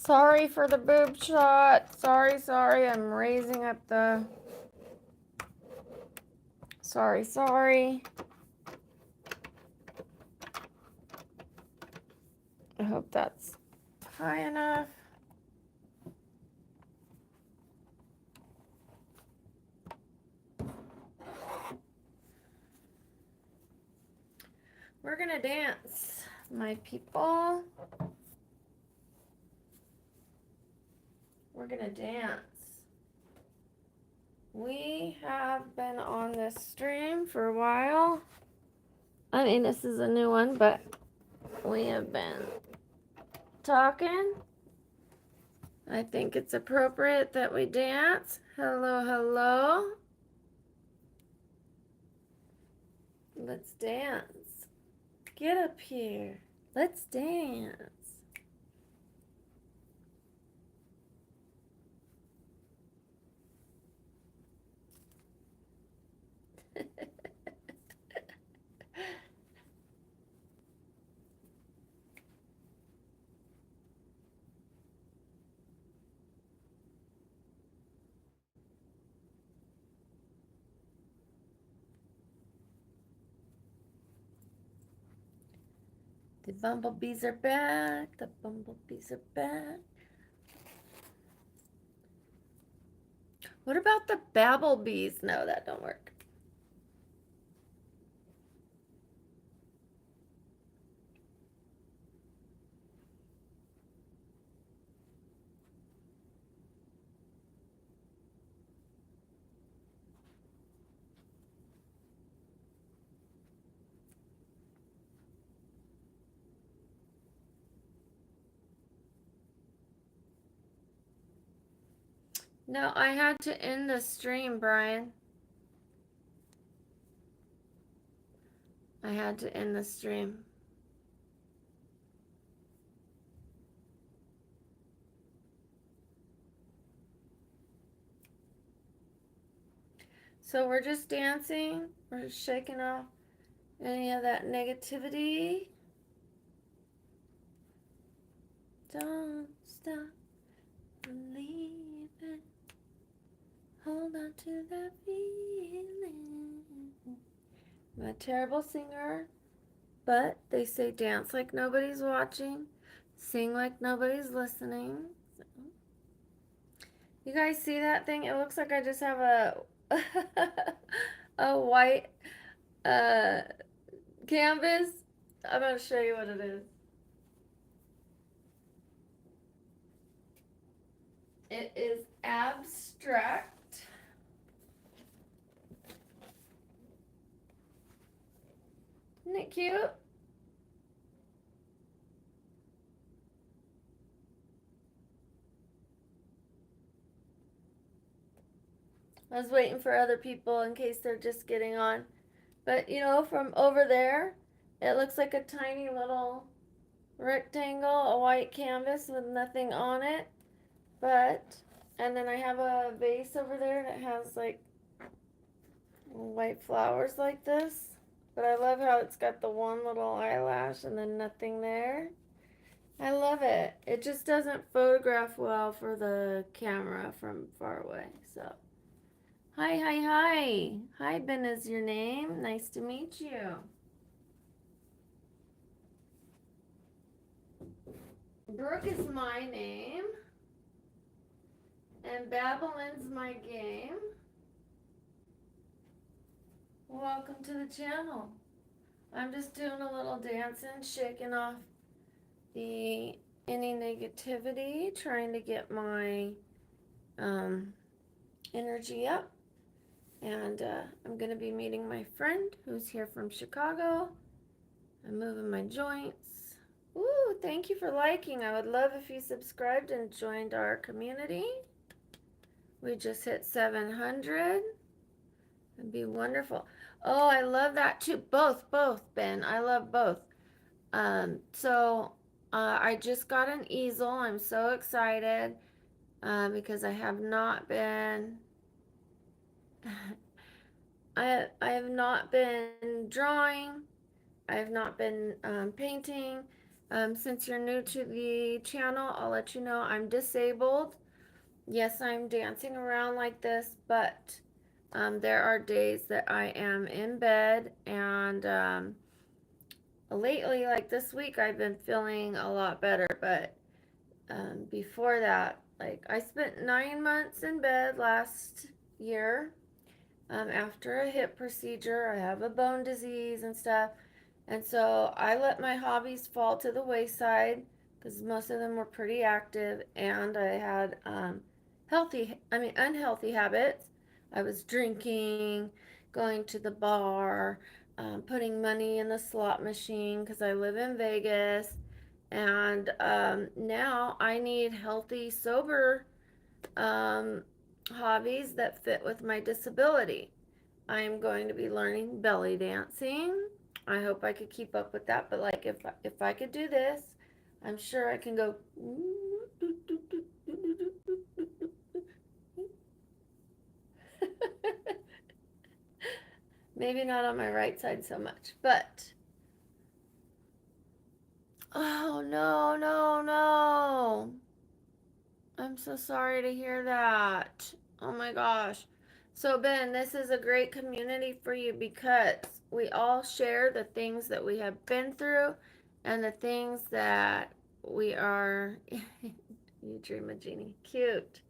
Sorry for the boob shot. Sorry. I'm raising up the... Sorry. I hope that's high enough. We're gonna dance, my people. We're gonna dance. We have been on this stream for a while. I mean, this is a new one, but we have been talking. I think it's appropriate that we dance. Hello. Let's dance. Get up here. Let's dance. The bumblebees are back. The bumblebees are back. What about the babblebees? No, that don't work. No, I had to end the stream, Brian. I had to end the stream. So we're just dancing. We're just shaking off any of that negativity. Don't stop believing. Hold on to that feeling. I'm a terrible singer, but they say dance like nobody's watching, sing like nobody's listening. So. You guys see that thing? It looks like I just have a white canvas. I'm going to show you what it is. It is abstract. Isn't it cute? I was waiting for other people in case they're just getting on. But, you know, from over there, it looks like a tiny little rectangle, a white canvas with nothing on it. But, and then I have a vase over there that has like white flowers like this. But I love how it's got the one little eyelash and then nothing there. I love it. It just doesn't photograph well for the camera from far away. So, hi. Hi, Ben is your name. Nice to meet you. Brooke is my name. And Babblin's my game. Welcome to the channel. I'm just doing a little dancing, shaking off any negativity, trying to get my energy up. And I'm going to be meeting my friend who's here from Chicago. I'm moving my joints. Ooh, thank you for liking. I would love if you subscribed and joined our community. We just hit 700. It'd be wonderful. Oh, I love that too. Both, Ben. I love both. I just got an easel. I'm so excited because I have not been I have not been drawing. I have not been painting. Since you're new to the channel, I'll let you know I'm disabled. Yes, I'm dancing around like this, but there are days that I am in bed, and lately, like this week, I've been feeling a lot better. But before that, like I spent 9 months in bed last year after a hip procedure. I have a bone disease and stuff. And so I let my hobbies fall to the wayside because most of them were pretty active, and I had unhealthy habits. I was drinking, going to the bar, putting money in the slot machine because I live in Vegas. And now I need healthy, sober um, hobbies that fit with my disability. I am going to be learning belly dancing. I hope I could keep up with that, but like if I could do this, I'm sure I can go. Maybe not on my right side so much, but oh no, no, no. I'm so sorry to hear that. Oh my gosh. So, Ben, this is a great community for you because we all share the things that we have been through and the things that we are. You dream a genie. Cute.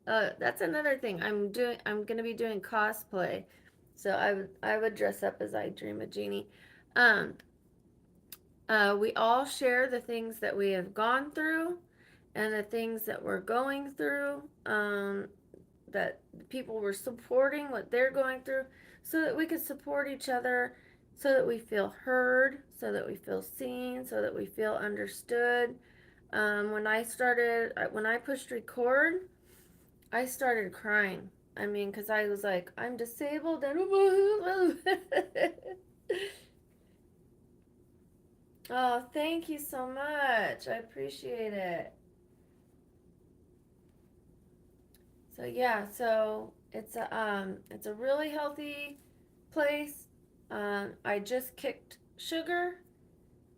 That's another thing. I'm gonna be doing cosplay, so I would dress up as I dream a genie. Um, we all share the things that we have gone through and the things that we're going through, that people were supporting what they're going through, so that we could support each other, so that we feel heard, so that we feel seen, so that we feel understood. When I pushed record, I started crying. I mean, because I was like, I'm disabled and. Oh, thank you so much. I appreciate it. So yeah, so it's a really healthy place. I just kicked sugar.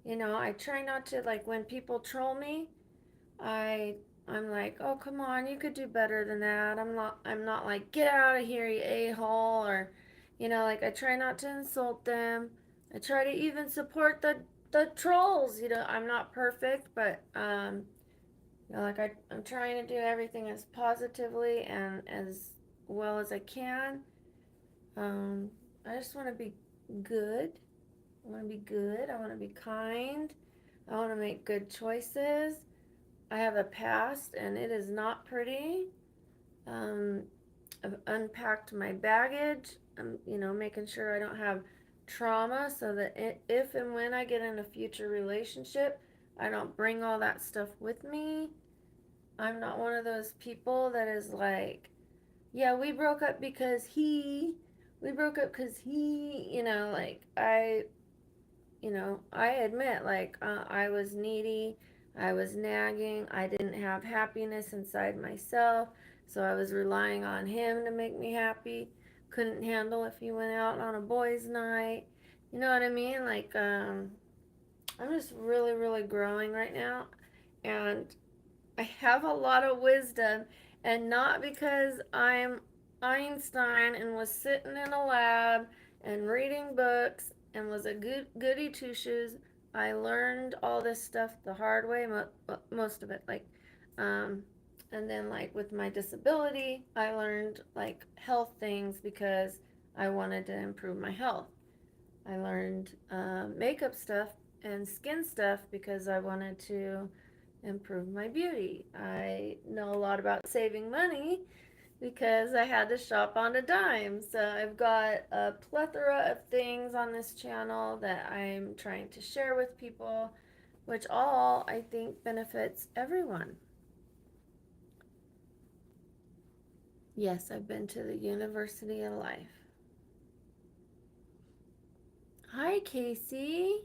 I try not to, like, when people troll me. I I'm like, oh come on, you could do better than that. I'm not like, get out of here, you a-hole, or like, I try not to insult them. I try to even support the trolls. I'm not perfect, but like, I'm trying to do everything as positively and as well as I can. Um, I just want to be good. I want to be good. I want to be kind. I want to make good choices. I have a past and it is not pretty. Um, I've unpacked my baggage. I'm, making sure I don't have trauma so that if and when I get in a future relationship, I don't bring all that stuff with me. I'm not one of those people that is like, yeah, we broke up because like, I admit, like, I was needy, I was nagging, I didn't have happiness inside myself, so I was relying on him to make me happy. Couldn't handle if he went out on a boys' night. You know what I mean? Like, I'm just really, really growing right now, and I have a lot of wisdom, and not because I'm Einstein and was sitting in a lab and reading books and was a goody two shoes. I learned all this stuff the hard way, most of it. Like, um, and then, like, with my disability, I learned, like, health things because I wanted to improve my health. I learned makeup stuff and skin stuff because I wanted to improve my beauty. I know a lot about saving money because I had to shop on a dime. So I've got a plethora of things on this channel that I'm trying to share with people, which all I think benefits everyone. Yes, I've been to the University of Life. Hi, Casey.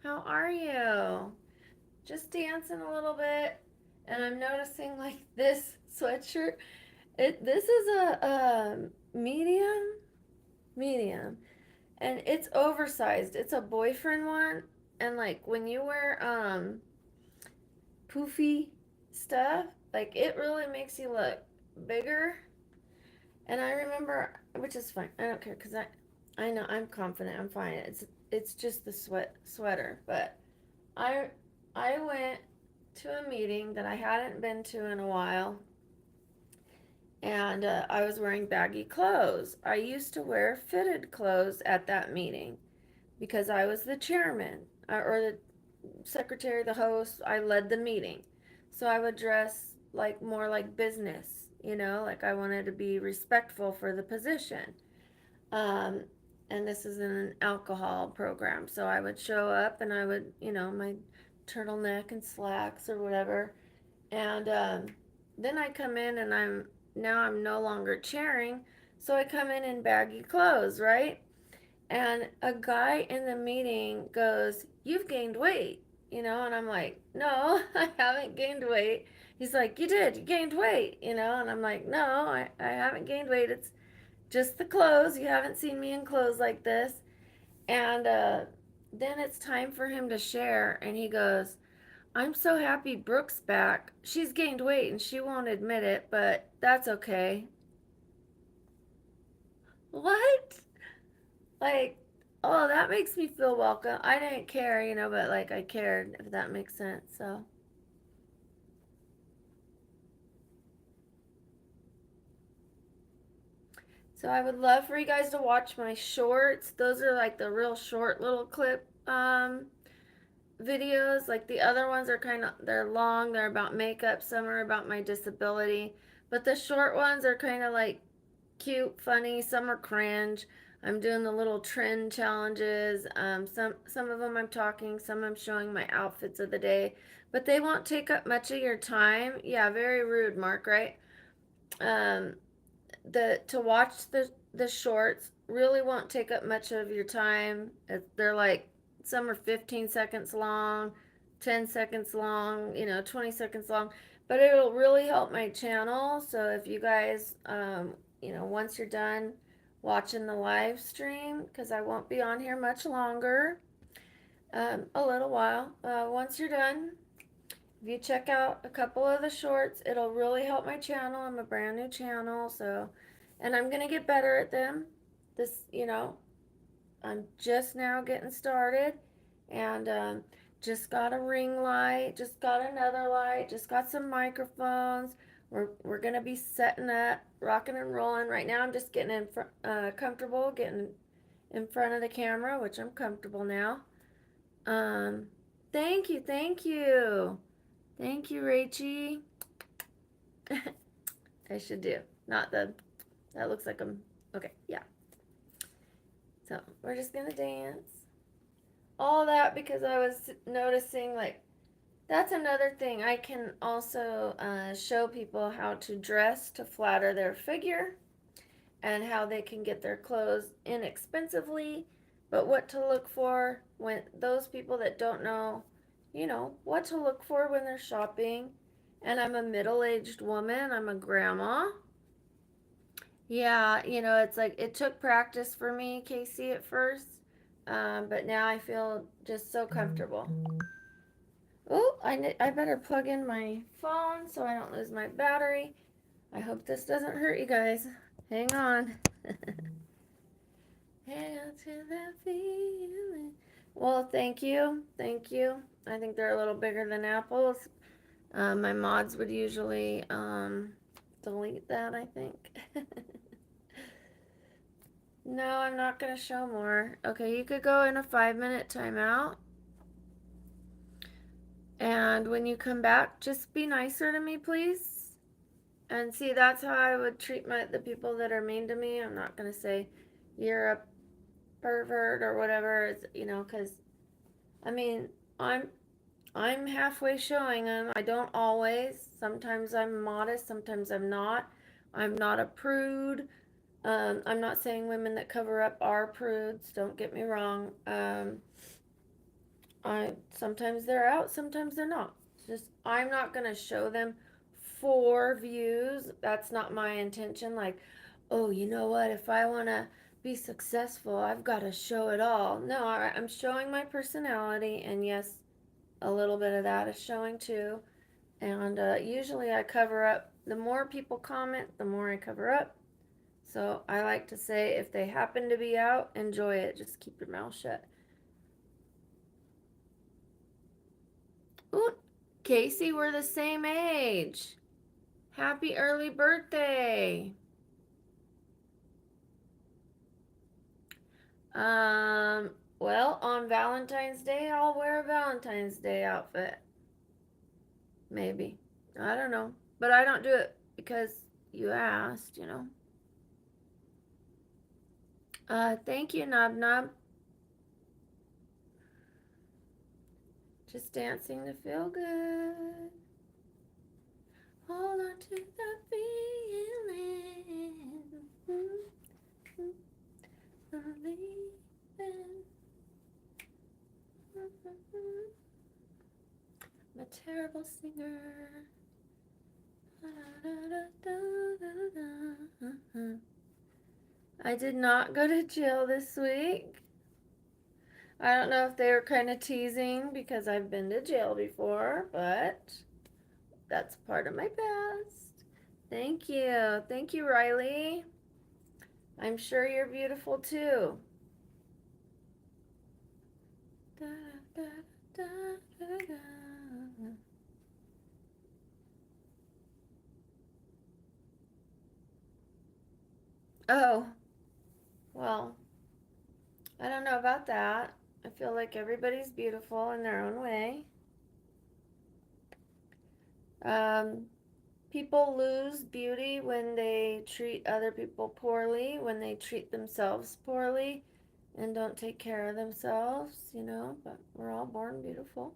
How are you? Just dancing a little bit, and I'm noticing, like, this sweatshirt. This is a medium, and it's oversized. It's a boyfriend one, and like when you wear poofy stuff. Like it really makes you look bigger. And I remember, which is fine. I don't care because I know I'm confident. I'm fine. It's just the sweater. But I I went to a meeting that I hadn't been to in a while, and I was wearing baggy clothes. I used to wear fitted clothes at that meeting because I was the chairman or the secretary, the host. I led the meeting, so I would dress like more like business. Like I wanted to be respectful for the position. Um, and this is in an alcohol program, so I would show up and I would, my turtleneck and slacks or whatever, and then I come in and I'm no longer chairing, so I come in baggy clothes, right? And a guy in the meeting goes, "You've gained weight," and I'm like, "No, I haven't gained weight." He's like, "You did, you gained weight," and I'm like, "No, I haven't gained weight. It's just the clothes. You haven't seen me in clothes like this." And then it's time for him to share, and he goes, "I'm so happy Brooke's back. She's gained weight and she won't admit it, but that's okay." What? Like, oh, that makes me feel welcome. I didn't care, but like I cared, if that makes sense. So I would love for you guys to watch my shorts. Those are like the real short little clip videos. Like the other ones are they're long, they're about makeup, some are about my disability. But the short ones are kind of like cute, funny, some are cringe. I'm doing the little trend challenges. Some of them I'm talking, some I'm showing my outfits of the day, but they won't take up much of your time. Yeah, very rude, Mark, right? Um, the to watch the shorts really won't take up much of your time. They're like some are 15 seconds long, 10 seconds long, 20 seconds long, but it'll really help my channel. So if you guys, once you're done watching the live stream, because I won't be on here much longer, a little while. Once you're done, if you check out a couple of the shorts, it'll really help my channel. I'm a brand new channel, so, and I'm gonna get better at them. This, I'm just now getting started, and just got a ring light, just got another light, just got some microphones. We're gonna be setting up, rocking and rolling. Right now, I'm just getting comfortable, getting in front of the camera, which I'm comfortable now. Um, thank you, thank you. Thank you, Rachie. I should do. Not the, that looks like I'm, okay, yeah. So we're just gonna dance. All that because I was noticing, like, that's another thing. I can also show people how to dress to flatter their figure and how they can get their clothes inexpensively, but what to look for when those people that don't know, what to look for when they're shopping. And I'm a middle aged woman, I'm a grandma. Yeah, it's like it took practice for me, Casey, at first, but now I feel just so comfortable. Oh, I better plug in my phone so I don't lose my battery. I hope this doesn't hurt you guys. Hang on. Hang on to that feeling. Well, thank you. Thank you. I think they're a little bigger than apples. My mods would usually delete that, I think. No, I'm not going to show more. Okay, you could go in a 5-minute timeout. And when you come back, just be nicer to me, please. And see, that's how I would treat the people that are mean to me. I'm not going to say you're a pervert or whatever. It's, because I mean, I'm I'm halfway showing them. I don't always. Sometimes I'm modest, sometimes I'm not. I'm not a prude. I'm not saying women that cover up are prudes. Don't get me wrong. I sometimes they're out, sometimes they're not. It's just I'm not gonna show them for views. That's not my intention. Like, oh, you know what? If I wanna be successful, I've got to show it all. No, I'm showing my personality, and yes, a little bit of that is showing too. And usually I cover up. The more people comment, the more I cover up. So I like to say, if they happen to be out, enjoy it. Just keep your mouth shut. Ooh, Casey, we're the same age. Happy early birthday. Um, well, on Valentine's Day, I'll wear a Valentine's Day outfit. Maybe. I don't know. But I don't do it because you asked. Thank you, Nob Nob. Just dancing to feel good. Hold on to the feeling. Believing. I'm a terrible singer. I did not go to jail this week. I don't know if they were kind of teasing because I've been to jail before, but that's part of my past. Thank you. Thank you, Riley. I'm sure you're beautiful too. Da, da, da, da, da. Oh, well, I don't know about that. I feel like everybody's beautiful in their own way. Um, People lose beauty when they treat other people poorly, when they treat themselves poorly and don't take care of themselves, but we're all born beautiful.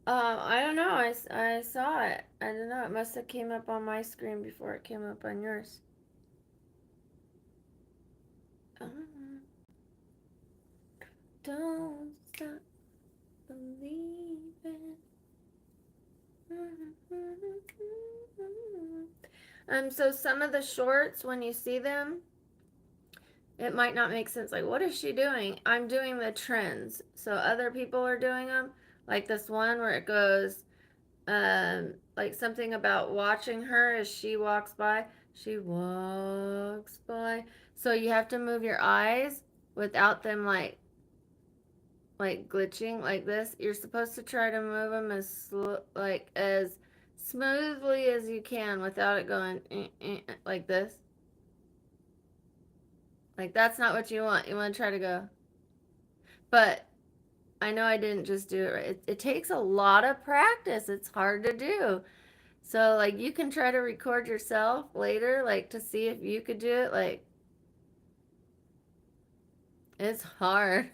I don't know. I saw it. I don't know. It must have came up on my screen before it came up on yours. Uh, don't stop believing. So some of the shorts, when you see them, it might not make sense. Like, what is she doing? I'm doing the trends. So other people are doing them. Like this one where it goes, like something about watching her as she walks by. She walks by. So you have to move your eyes without them like glitching like this. You're supposed to try to move them as smoothly as you can without it going like this. Like that's not what you want. You want to try to go. But I know I didn't just do it right. It takes a lot of practice. It's hard to do. So like you can try to record yourself later, like to see if you could do it. Like it's hard.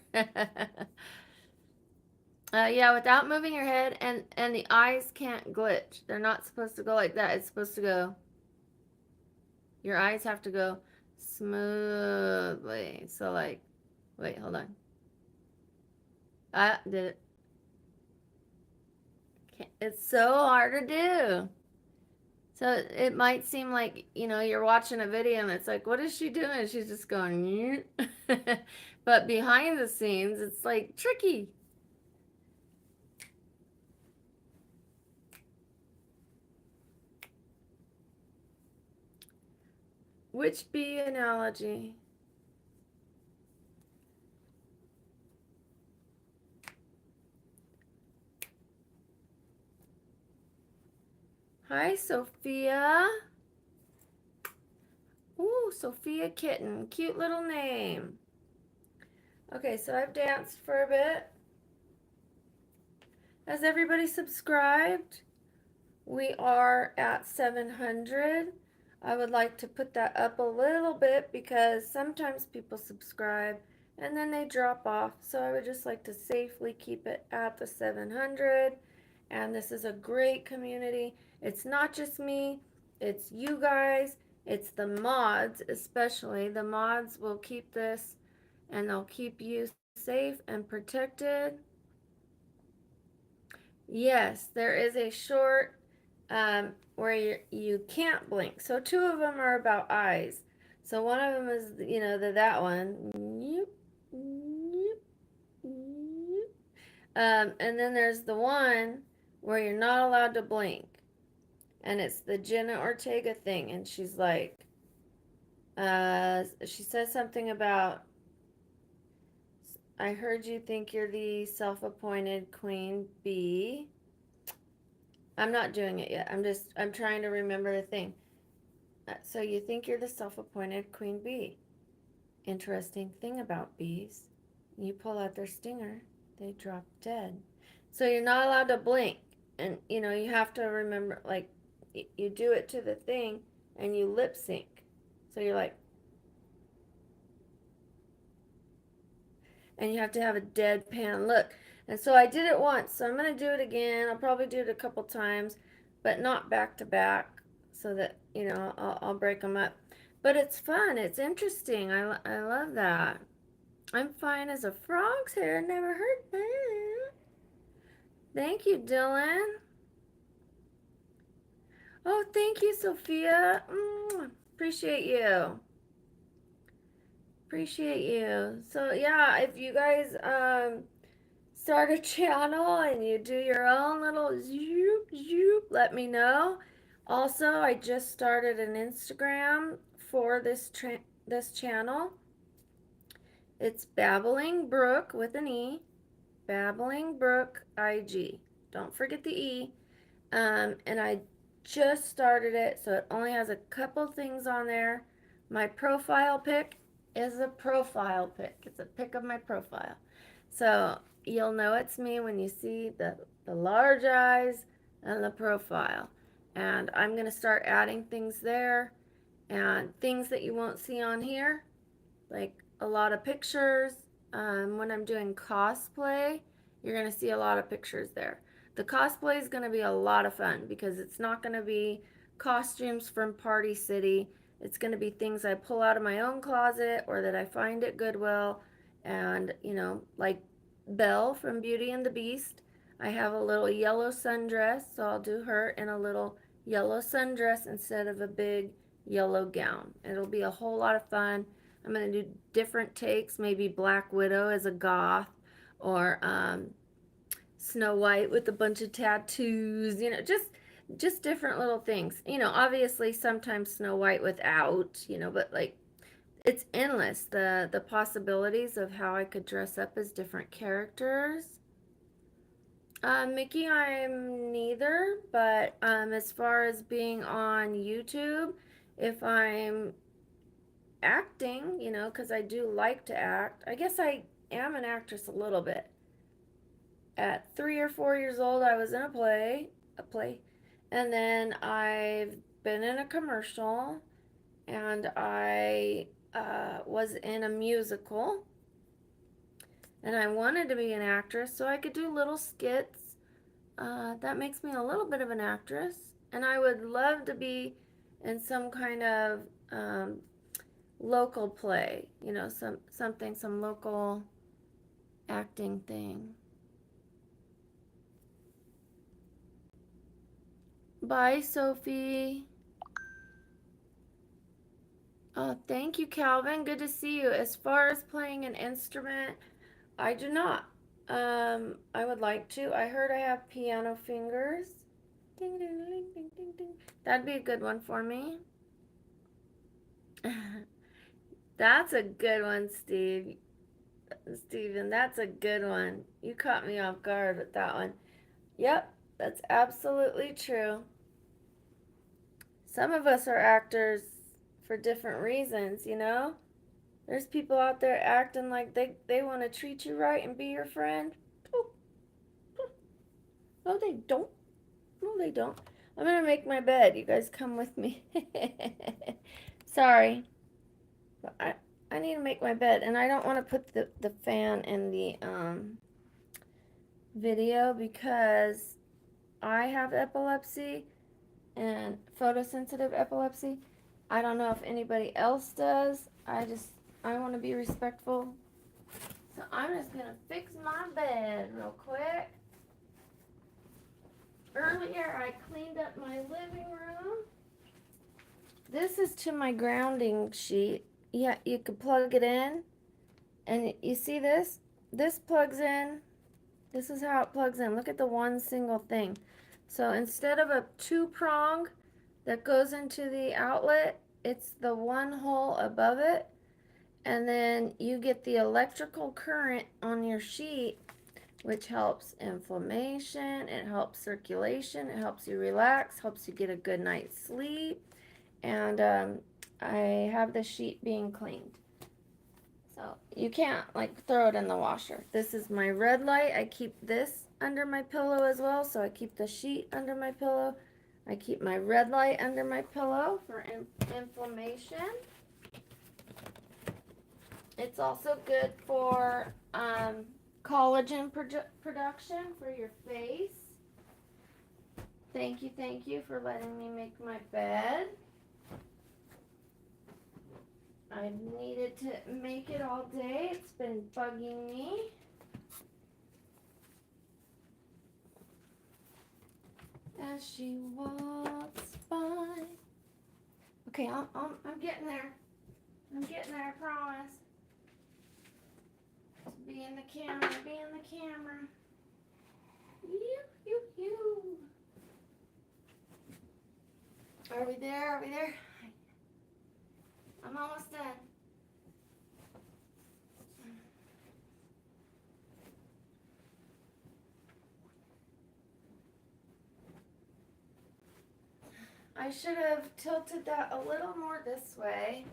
Yeah, without moving your head and the eyes can't glitch. They're not supposed to go like that. It's supposed to go. Your eyes have to go smoothly. So like, wait, hold on. I did it. It's so hard to do. So it might seem like, you're watching a video and it's like, what is she doing? She's just going, but behind the scenes, it's like tricky. Which bee analogy? Hi, Sophia. Ooh, Sophia Kitten. Cute little name. Okay, so I've danced for a bit. Has everybody subscribed? We are at 700. I would like to put that up a little bit because sometimes people subscribe and then they drop off. So I would just like to safely keep it at the 700. And this is a great community. It's not just me, it's you guys, it's the mods, especially. The mods will keep this and they'll keep you safe and protected. Yes, there is a short where you can't blink. So two of them are about eyes. So one of them is, that one. And then there's the one where you're not allowed to blink. And it's the Jenna Ortega thing. And she's like, she says something about, I heard you think you're the self-appointed queen bee. I'm not doing it yet. I'm trying to remember the thing. So you think you're the self-appointed queen bee. Interesting thing about bees. You pull out their stinger, they drop dead. So you're not allowed to blink. And, you have to remember, like, you do it to the thing and you lip sync. So you're like, and you have to have a deadpan look. And so I did it once, so I'm going to do it again. I'll probably do it a couple times, but not back to back, so that, I'll break them up. But it's fun, it's interesting. I love that. I'm fine as a frog's hair, never heard that. Thank you, Dylan. Oh, thank you, Sophia. Appreciate you. Appreciate you. So yeah, if you guys start a channel and you do your own little zoop zoop, let me know. Also, I just started an Instagram for this channel. It's BabblingBrooke with an E. BabblingBrooke IG. Don't forget the E. And I just started it, so it only has a couple things on there. My profile pic is a profile pic. It's a pic of my profile. So you'll know it's me when you see the large eyes and the profile. And I'm going to start adding things there and things that you won't see on here, like a lot of pictures. When I'm doing cosplay, you're going to see a lot of pictures there. The cosplay is going to be a lot of fun because it's not going to be costumes from Party City. It's going to be things I pull out of my own closet or that I find at Goodwill. And, like Belle from Beauty and the Beast, I have a little yellow sundress, so I'll do her in a little yellow sundress instead of a big yellow gown. It'll be a whole lot of fun. I'm going to do different takes, maybe Black Widow as a goth, or Snow White with a bunch of tattoos, just different little things. Obviously sometimes Snow White without, but like it's endless, the possibilities of how I could dress up as different characters. Mickey, I'm neither, but as far as being on YouTube, if I'm acting, because I do like to act. I guess I am an actress a little bit. At 3 or 4 years old, I was in a play, and then I've been in a commercial, and I was in a musical, and I wanted to be an actress so I could do little skits. That makes me a little bit of an actress, and I would love to be in some kind of local play, some local acting thing. Bye, Sophie. Oh, thank you, Calvin. Good to see you. As far as playing an instrument, I do not. I would like to. I heard I have piano fingers. Ding, ding, ding, ding, ding, ding. That'd be a good one for me. That's a good one, Steven, that's a good one. You caught me off guard with that one. Yep, that's absolutely true. Some of us are actors for different reasons. There's people out there acting like they want to treat you right and be your friend. No, they don't. No, they don't. I'm going to make my bed. You guys come with me. Sorry. But I need to make my bed. And I don't want to put the fan in the video because I have epilepsy and photosensitive epilepsy. I don't know if anybody else does. I want to be respectful. So I'm just going to fix my bed real quick. Earlier I cleaned up my living room. This is to my grounding sheet. Yeah, you could plug it in. And you see this? This plugs in This is how it plugs in. Look at the one single thing. So instead of a 2-prong that goes into the outlet, it's the one hole above it. And then you get the electrical current on your sheet, which helps inflammation, it helps circulation, it helps you relax, helps you get a good night's sleep. And I have the sheet being cleaned. So you can't like throw it in the washer. This is my red light. I keep this under my pillow as well. So I keep the sheet under my pillow. I keep my red light under my pillow for inflammation. It's also good for collagen production for your face. Thank you for letting me make my bed. I've needed to make it all day. It's been bugging me. As she walks by. Okay, I'm getting there. I'm getting there, I promise. Just be in the camera, be in the camera. You. Are we there? Are we there? I'm almost done. I should have tilted that a little more this way.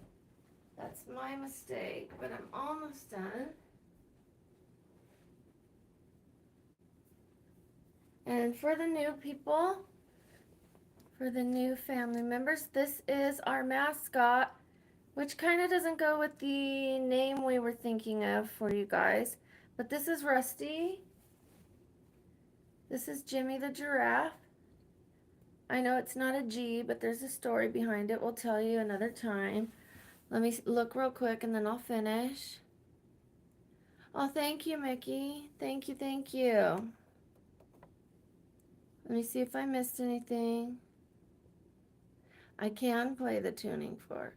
That's my mistake, but I'm almost done. And for the new people, for the new family members, this is our mascot, which kind of doesn't go with the name we were thinking of for you guys. But this is Rusty. This is Jimmy the giraffe. I know it's not a G, but there's a story behind it. We'll tell you another time. Let me look real quick and then I'll finish. Oh, thank you, Mickey. Thank you, thank you. Let me see if I missed anything. I can play the tuning fork.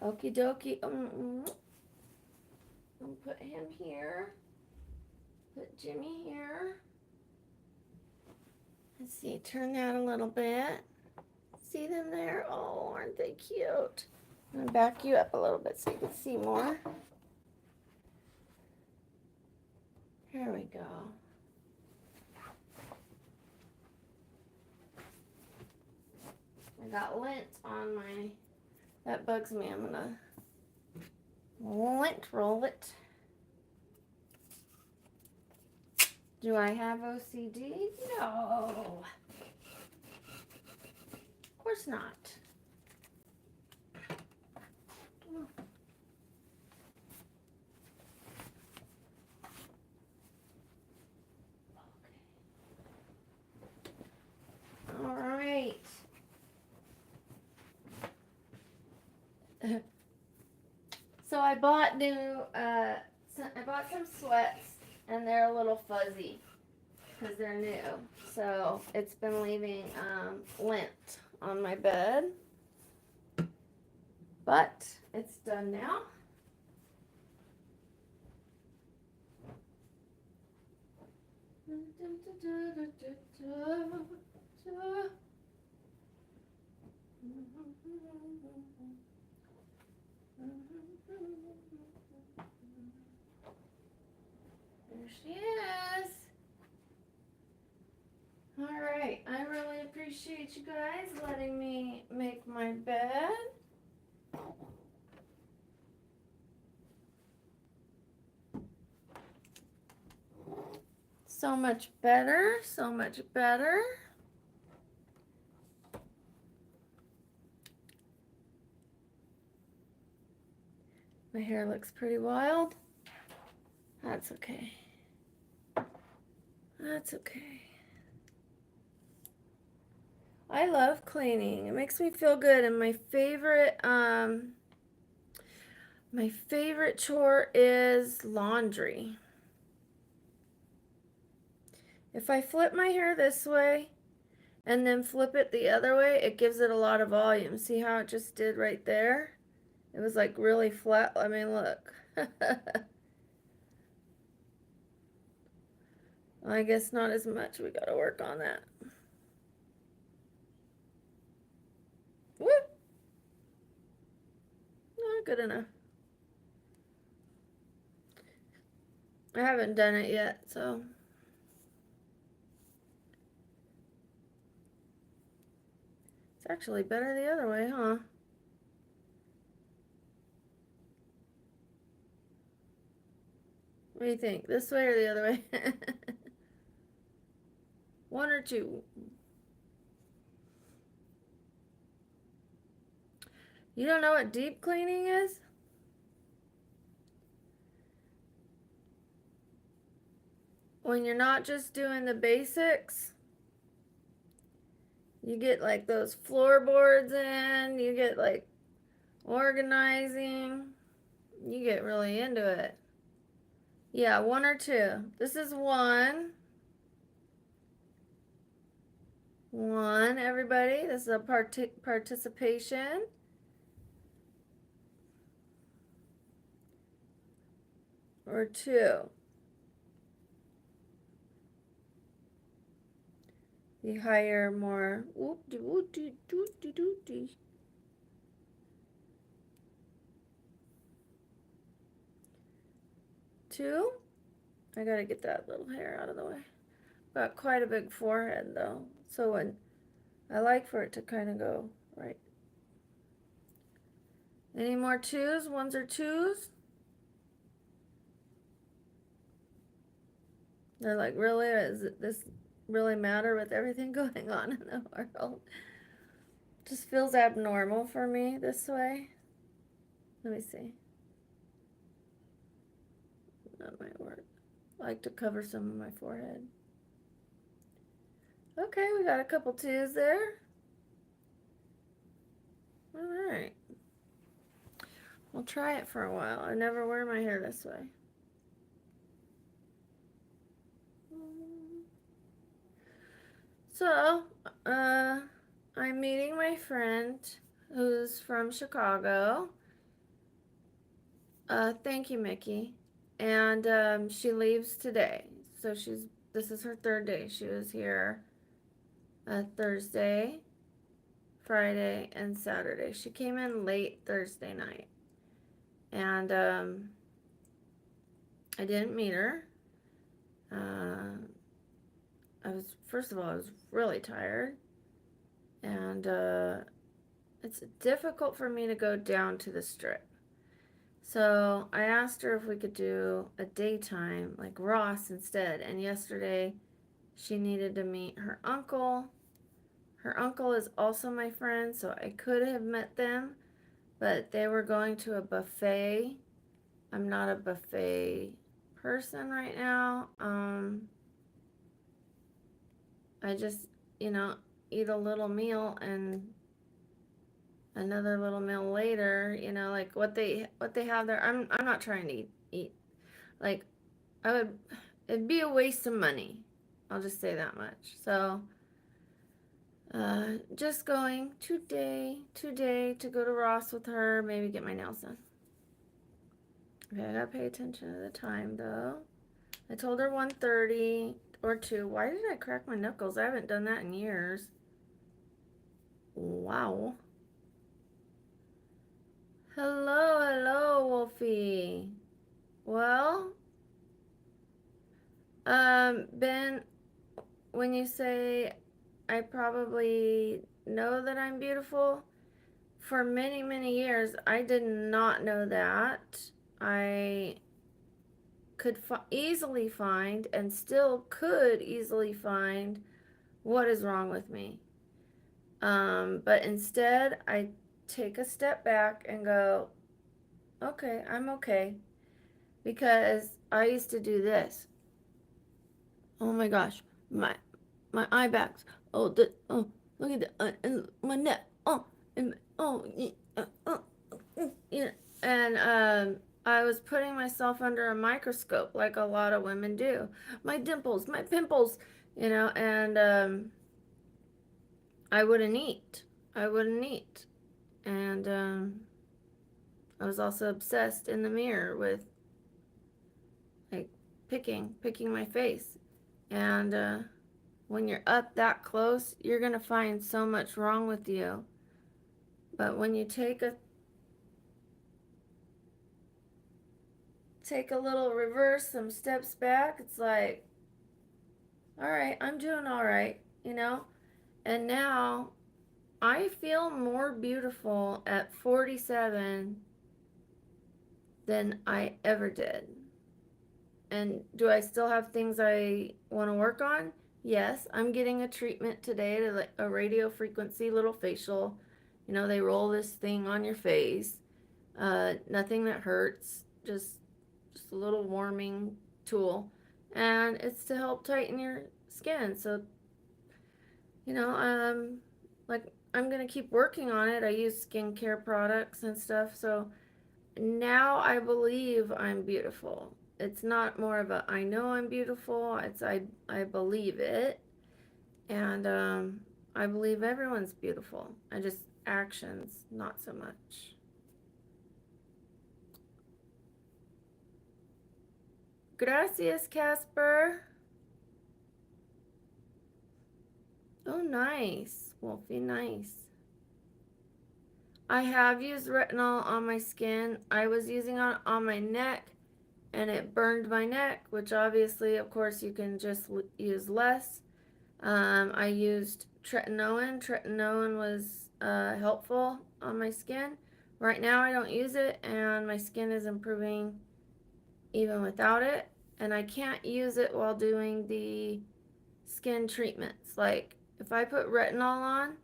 Okie dokie. I'll put him here. Put Jimmy here. Let's see, turn that a little bit. See them there? Oh, aren't they cute? I'm going to back you up a little bit so you can see more. Here we go. I got lint on my, that bugs me. I'm going to lint roll it. Do I have OCD? No. Of course not. All right. So I bought I bought some sweats and they're a little fuzzy because they're new. So it's been leaving lint on my bed, but it's done now. There she is. All right, I really appreciate you guys letting me make my bed. So much better, so much better. My hair looks pretty wild. That's okay. That's okay. I love cleaning. It makes me feel good, and my favorite chore is laundry. If I flip my hair this way and then flip it the other way, it gives it a lot of volume. See how it just did right there? It was like really flat. I mean, look. I guess not as much. We gotta work on that. Woo! Not good enough. I haven't done it yet, so. It's actually better the other way, huh? What do you think? This way or the other way? One or two? You don't know what deep cleaning is? When you're not just doing the basics, you get like those floorboards in, you get like organizing, you get really into it. Yeah, one or two. This is one. One, everybody. This is a participation. Or two. You hire more. Two. I gotta get that little hair out of the way. Got quite a big forehead though. So when I like for it to kind of go right. Any more twos? Ones or twos? They're like, really? Does this really matter with everything going on in the world? Just feels abnormal for me this way. Let me see. That might work. I like to cover some of my forehead. Okay, we got a couple twos there. All right. We'll try it for a while. I never wear my hair this way. So, I'm meeting my friend who's from Chicago. Thank you, Mickey. And she leaves today. So this is her third day. She was here Thursday, Friday, and Saturday. She came in late Thursday night. And I didn't meet her. First of all, I was really tired. And it's difficult for me to go down to the strip. So I asked her if we could do a daytime, like Ross instead. And yesterday she needed to meet her uncle. Her uncle is also my friend, so I could have met them, but they were going to a buffet. I'm not a buffet person right now. I just, eat a little meal and another little meal later, like what they have there. I'm not trying to eat like it'd be a waste of money. I'll just say that much. So just going today to go to Ross with her, maybe get my nails done. Okay, I gotta pay attention to the time though. I told her 1:30 or 2. Why did I crack my knuckles? I haven't done that in years. Wow. Hello, Wolfie. Well, Ben, when you say I probably know that I'm beautiful, for many, many years, I did not know that. I could easily find and still could easily find what is wrong with me. But instead, I take a step back and go, okay, I'm okay. Because I used to do this. Oh my gosh, my eye bags. Oh, look at my neck. Yeah. And I was putting myself under a microscope like a lot of women do. My dimples, my pimples, and I wouldn't eat. And I was also obsessed in the mirror with like picking my face. And when you're up that close, you're gonna find so much wrong with you. But when you take a little reverse, some steps back, it's like, all right, I'm doing all right, you know? And now I feel more beautiful at 47 than I ever did. And do I still have things I want to work on? Yes, I'm getting a treatment today to like a radio frequency little facial. You know, they roll this thing on your face. Nothing that hurts, just a little warming tool. And it's to help tighten your skin. So, you know, like I'm gonna keep working on it. I use skincare products and stuff, so now I believe I'm beautiful. It's not more of a I know I'm beautiful. It's I believe it, and I believe everyone's beautiful. I just actions not so much. Gracias, Casper. Oh, nice, Wolfie, nice. I have used retinol on my skin. I was using it on my neck and it burned my neck, which obviously, of course, you can just use less. I used tretinoin. Tretinoin was helpful on my skin. Right now, I don't use it, and my skin is improving even without it. And I can't use it while doing the skin treatments. Like, if I put retinol on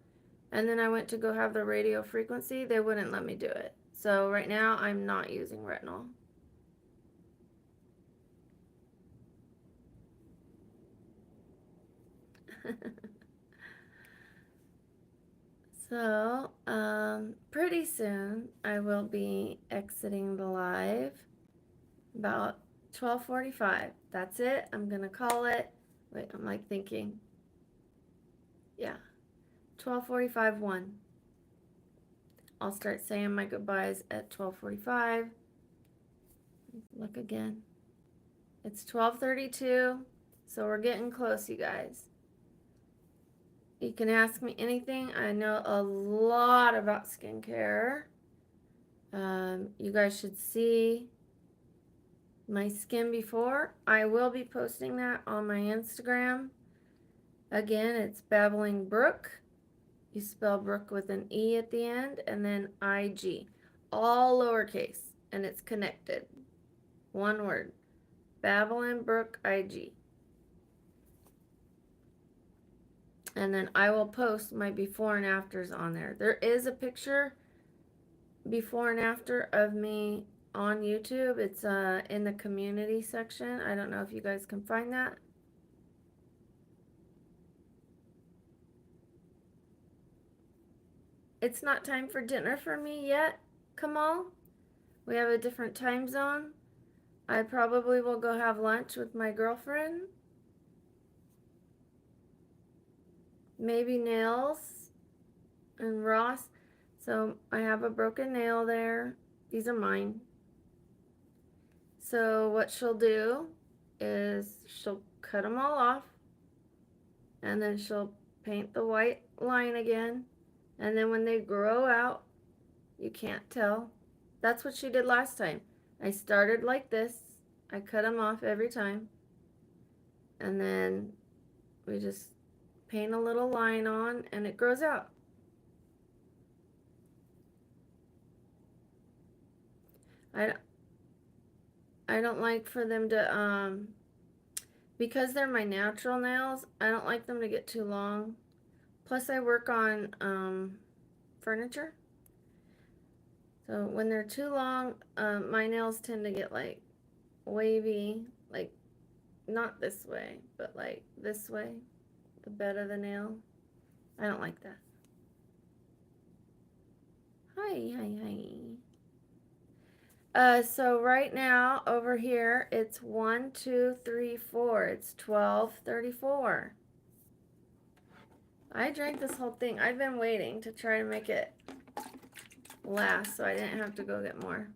and then I went to go have the radio frequency, they wouldn't let me do it. So, right now, I'm not using retinol. So, pretty soon I will be exiting the live about 12:45. That's it. I'm gonna call it. Wait, I'm like thinking. Yeah, 12:45 1. I'll start saying my goodbyes at 12:45. Look again. It's 12:32, so we're getting close, you guys. You can ask me anything. I know a lot about skincare. You guys should see my skin before. I will be posting that on my Instagram. Again, it's BabblingBrooke. You spell Brooke with an E at the end, and then IG. All lowercase, and it's connected. One word. BabblingBrooke IG. And then I will post my before and afters on there. There is a picture before and after of me on YouTube. It's in the community section. I don't know if you guys can find that. It's not time for dinner for me yet, Kamal. We have a different time zone. I probably will go have lunch with my girlfriend. Maybe nails and Ross. So I have a broken nail there. These are mine. So what she'll do is she'll cut them all off and then she'll paint the white line again. And then when they grow out, you can't tell. That's what she did last time. I started like this. I cut them off every time. And then we just paint a little line on and it grows out. I, I don't like for them to, because they're my natural nails, I don't like them to get too long. Plus I work on, furniture. So when they're too long, my nails tend to get like wavy, like not this way, but like this way, the bed of the nail. I don't like that. Hi, hi, hi. So right now over here, it's 1, 2, 3, 4. It's 12:34. I drank this whole thing. I've been waiting to try to make it last, so I didn't have to go get more.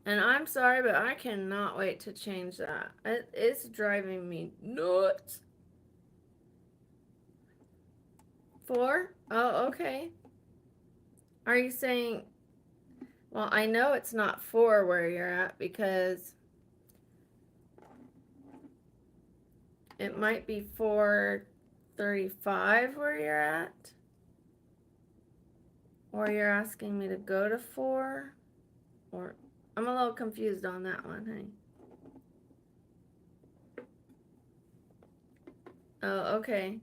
And I'm sorry, but I cannot wait to change that. It's driving me nuts. 4? Oh, okay. Are you saying, well, I know it's not 4 where you're at because it might be 435 where you're at. Or you're asking me to go to 4? Or I'm a little confused on that one, honey. Oh, okay.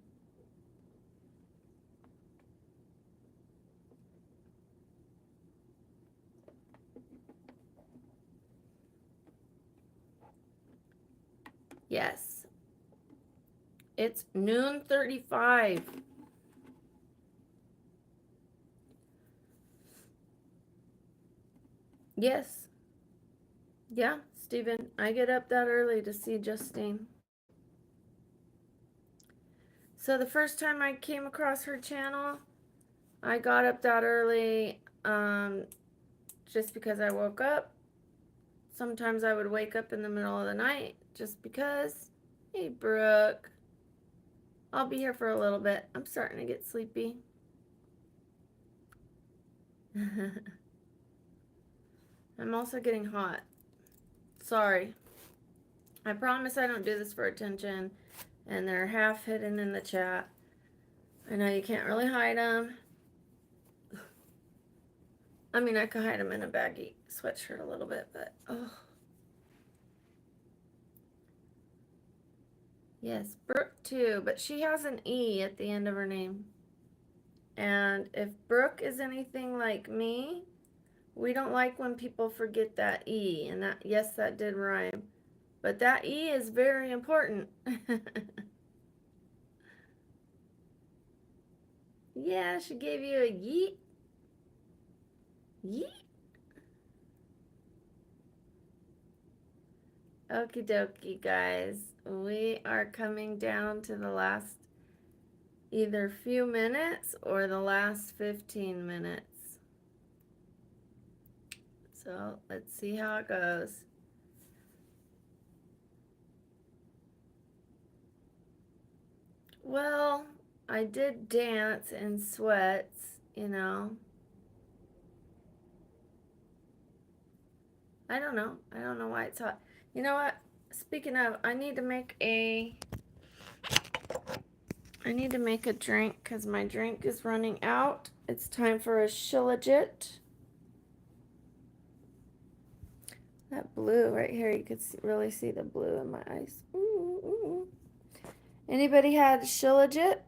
Yes. It's noon 35. Yes. Yeah, Stephen, I get up that early to see Justine. So the first time I came across her channel, I got up that early just because I woke up. Sometimes I would wake up in the middle of the night just because. Hey, Brooke. I'll be here for a little bit. I'm starting to get sleepy. I'm also getting hot. Sorry. I promise I don't do this for attention. And they're half hidden in the chat. I know you can't really hide them. I mean, I could hide them in a baggy sweatshirt a little bit, but oh. Yes, Brooke too, but she has an E at the end of her name. And if Brooke is anything like me, we don't like when people forget that E. And that, yes, that did rhyme. But that E is very important. Yeah, she gave you a yeet. Yeet. Okie dokie, guys. We are coming down to the last either few minutes or the last 15 minutes. So let's see how it goes. Well, I did dance in sweats, you know. I don't know. I don't know why it's hot. You know what? Speaking of, I need to make a drink because my drink is running out. It's time for a shilajit. That blue right here, you could really see the blue in my eyes. Ooh, ooh. Anybody had shilajit?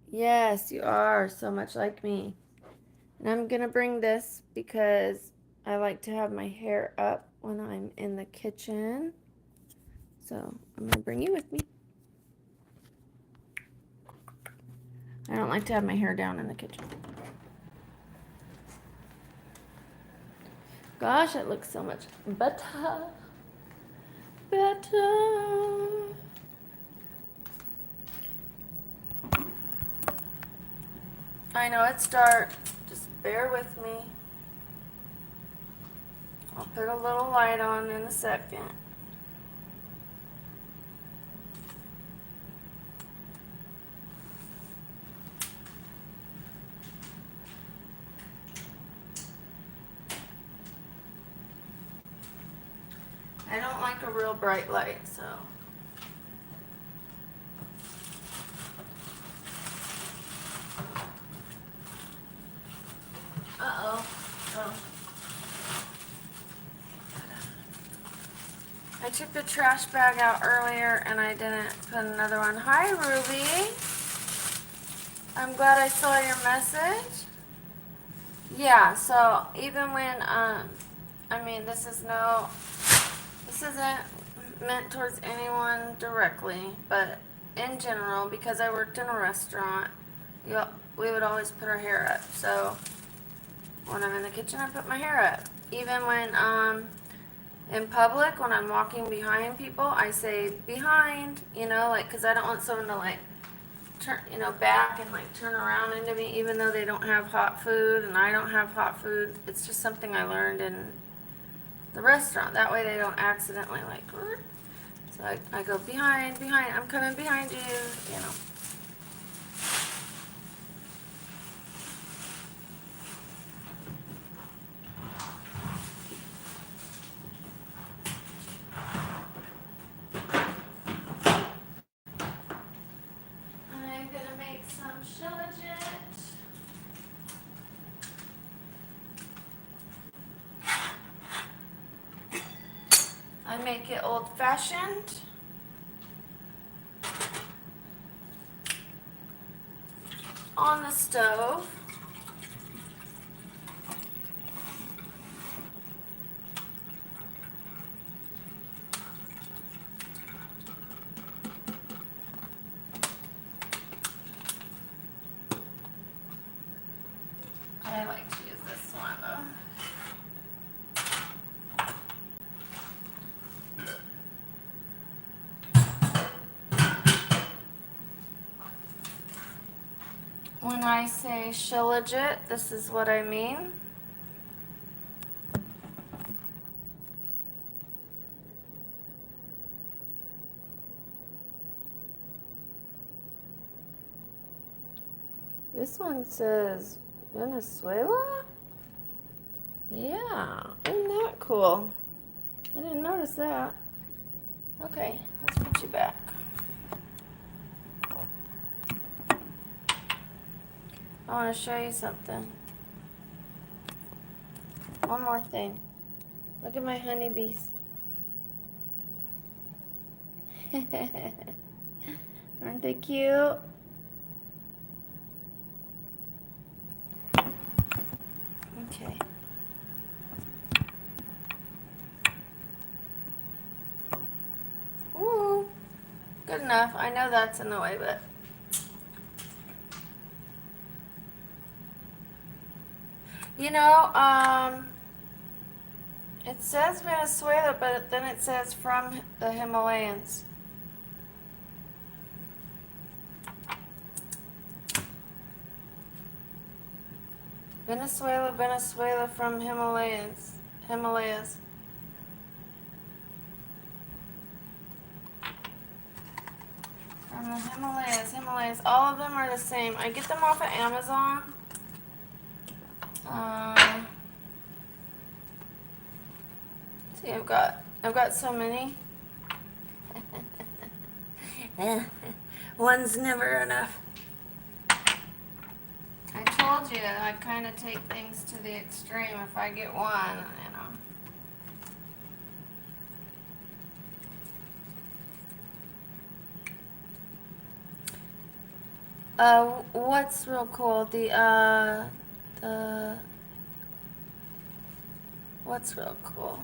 Yes, you are so much like me. And I'm gonna bring this because I like to have my hair up when I'm in the kitchen. So I'm gonna bring you with me. I don't like to have my hair down in the kitchen. Gosh, it looks so much better. Better. I know it's dark. Just bear with me. I'll put a little light on in a second. I don't like a real bright light, so. Uh-oh. Oh. I took the trash bag out earlier and I didn't put another one. Hi, Ruby. I'm glad I saw your message. Yeah, so even when, I mean, this isn't meant towards anyone directly, but in general, because I worked in a restaurant, we would always put our hair up. So when I'm in the kitchen, I put my hair up. Even when in public when I'm walking behind people, I say behind, you know, like, because I don't want someone to like turn, you know, back and like turn around into me, even though they don't have hot food and I don't have hot food. It's just something I learned in the restaurant. That way they don't accidentally like, so I go behind, I'm coming behind you, you know. I'm gonna make some shillajit. I make it old-fashioned. On the stove. I like to use this one though. When I say shillajit, this is what I mean. This one says Venezuela? Yeah, isn't that cool? I didn't notice that. Okay, let's put you back. I want to show you something. One more thing. Look at my honeybees. Aren't they cute? Okay. Ooh, good enough. I know that's in the way, but you know, it says Venezuela, but then it says from the Himalayas. Venezuela, Venezuela from Himalayas. Himalayas. From the Himalayas, Himalayas. All of them are the same. I get them off of Amazon. See, I've got so many. One's never enough. I told you I kind of take things to the extreme. If I get one, you know. What's real cool? What's real cool?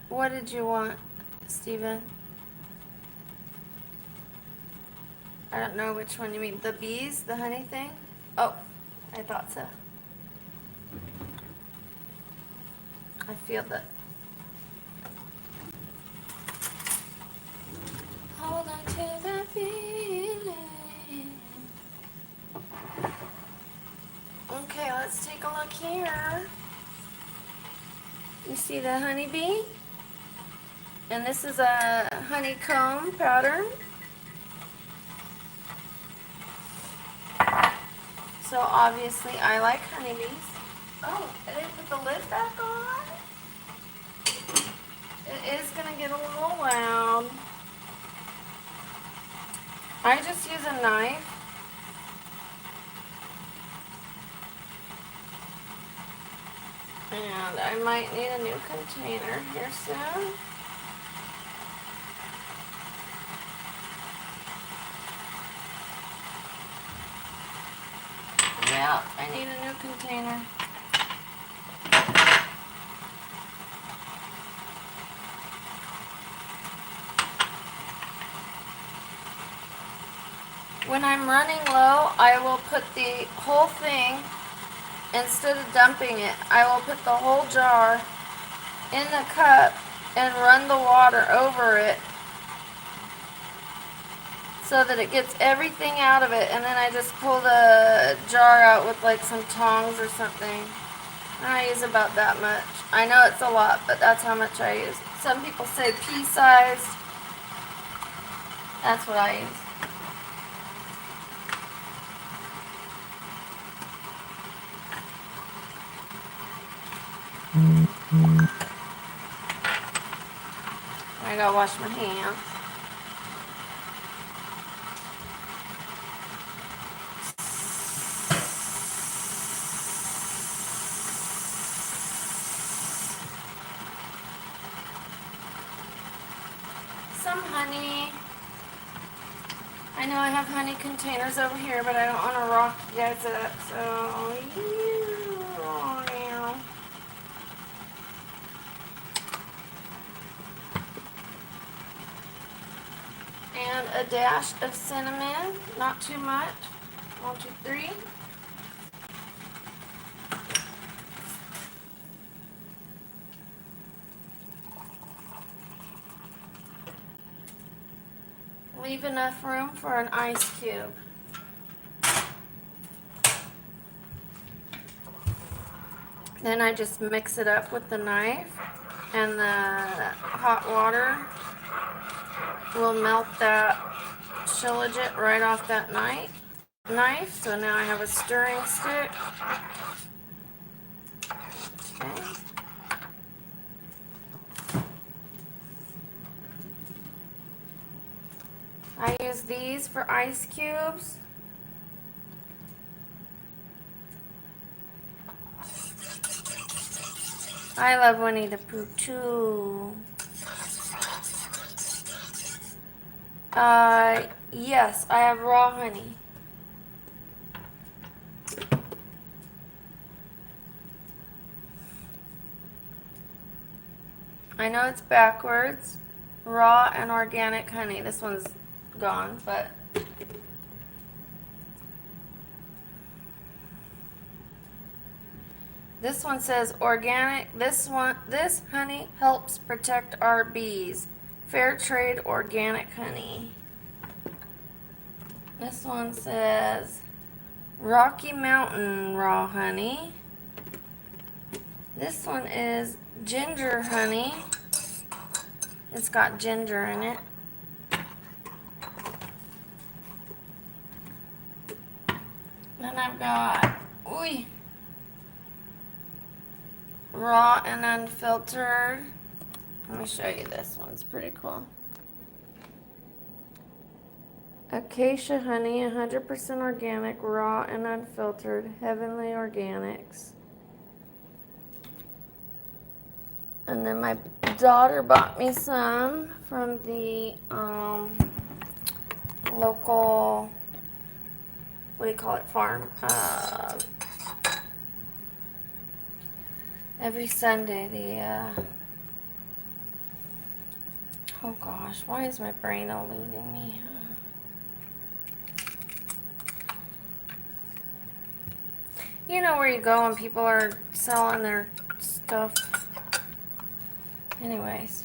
What did you want, Steven? I don't know which one you mean. The bees? The honey thing? Oh, I thought so. I feel that. Hold on to that feeling. Okay, let's take a look here. You see the honeybee? And this is a honeycomb pattern. So obviously I like honeybees. Oh, I didn't put the lid back on. It is gonna get a little loud. I just use a knife. And I might need a new container here soon. Yeah, I need a new container. When I'm running low, I will put the whole thing instead of dumping it, I will put the whole jar in the cup and run the water over it so that it gets everything out of it, and then I just pull the jar out with like some tongs or something. And I use about that much. I know it's a lot, but that's how much I use. Some people say pea-sized. That's what I use. I gotta wash my hands. Some honey. I know I have honey containers over here, but I don't want to rock you guys up, so yeah. And a dash of cinnamon, not too much. 1, 2, 3. Leave enough room for an ice cube. Then I just mix it up with the knife, and the hot water will melt that shillelagh right off that knife. So now I have a stirring stick. Okay. I use these for ice cubes. I love Winnie the Pooh too. Yes, I have raw honey. I know it's backwards. Raw and organic honey. This one's gone, but this one says organic. This honey helps protect our bees. Fair trade organic honey. This one says Rocky Mountain raw honey. This one is ginger honey. It's got ginger in it. Then I've got raw and unfiltered. Let me show you this one. It's pretty cool. Acacia honey, 100% organic, raw and unfiltered, Heavenly Organics. And then my daughter bought me some from the local, what do you call it, farm. Every Sunday, oh gosh, why is my brain eluding me? You know where you go and people are selling their stuff. Anyways.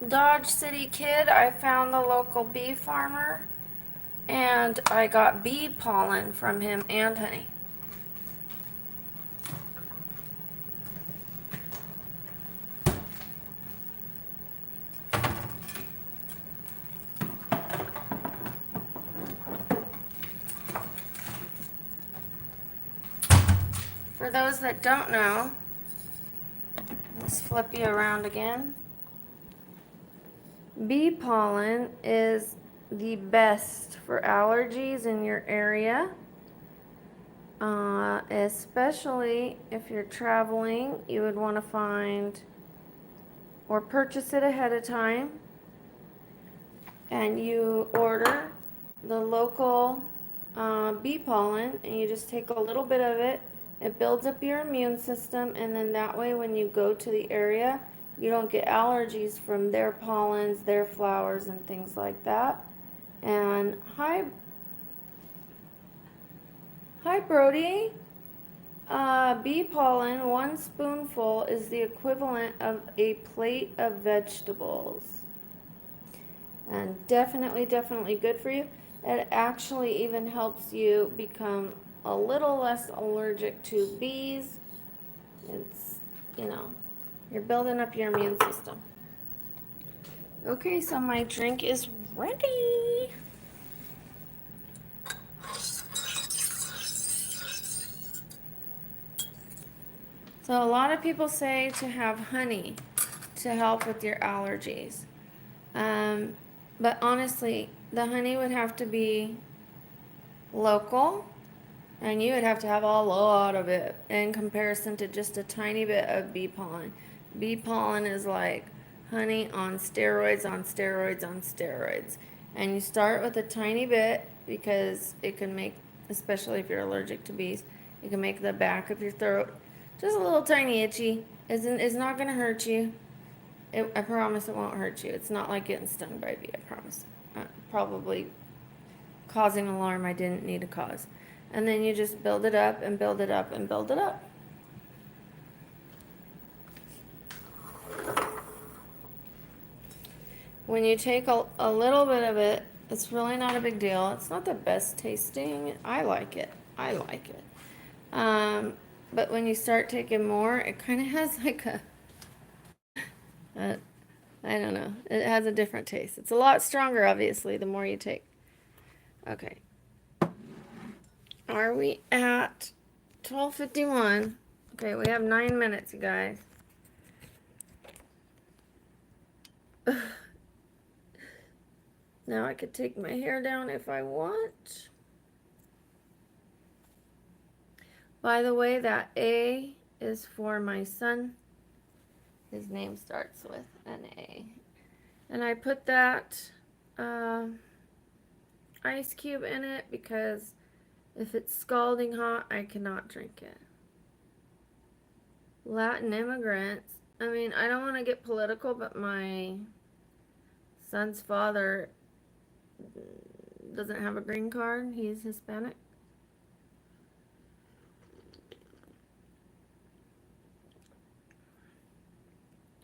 Dodge City Kid, I found the local bee farmer, and I got bee pollen from him and honey. For those that don't know, let's flip you around again. Bee pollen is the best for allergies in your area, especially if you're traveling. You would want to find or purchase it ahead of time, and you order the local bee pollen, and you just take a little bit of it. It builds up your immune system, and then that way when you go to the area, you don't get allergies from their pollens, their flowers, and things like that. And hi Brody. Bee pollen, 1 spoonful is the equivalent of a plate of vegetables. And definitely, definitely good for you. It actually even helps you become a little less allergic to bees. It's, you know, you're building up your immune system. Okay, so my drink is ready. So a lot of people say to have honey to help with your allergies. Um, but honestly, the honey would have to be local, and you would have to have a lot of it in comparison to just a tiny bit of bee pollen. Bee pollen is like honey on steroids, on steroids, on steroids. And you start with a tiny bit because it can make, especially if you're allergic to bees, it can make the back of your throat just a little tiny itchy. It's not going to hurt you. I promise it won't hurt you. It's not like getting stung by a bee, I promise. Probably causing alarm I didn't need to cause. And then you just build it up and build it up and build it up. When you take a little bit of it, it's really not a big deal. It's not the best tasting. I like it. I like it. But when you start taking more, it kind of has like a, I don't know. It has a different taste. It's a lot stronger, obviously, the more you take. Okay. Are we at 12:51? Okay, we have 9 minutes, you guys. Now I could take my hair down if I want. By the way, that A is for my son. His name starts with an A. And I put that ice cube in it because if it's scalding hot, I cannot drink it. Latin immigrants. I mean, I don't want to get political, but my son's father doesn't have a green card. He's Hispanic.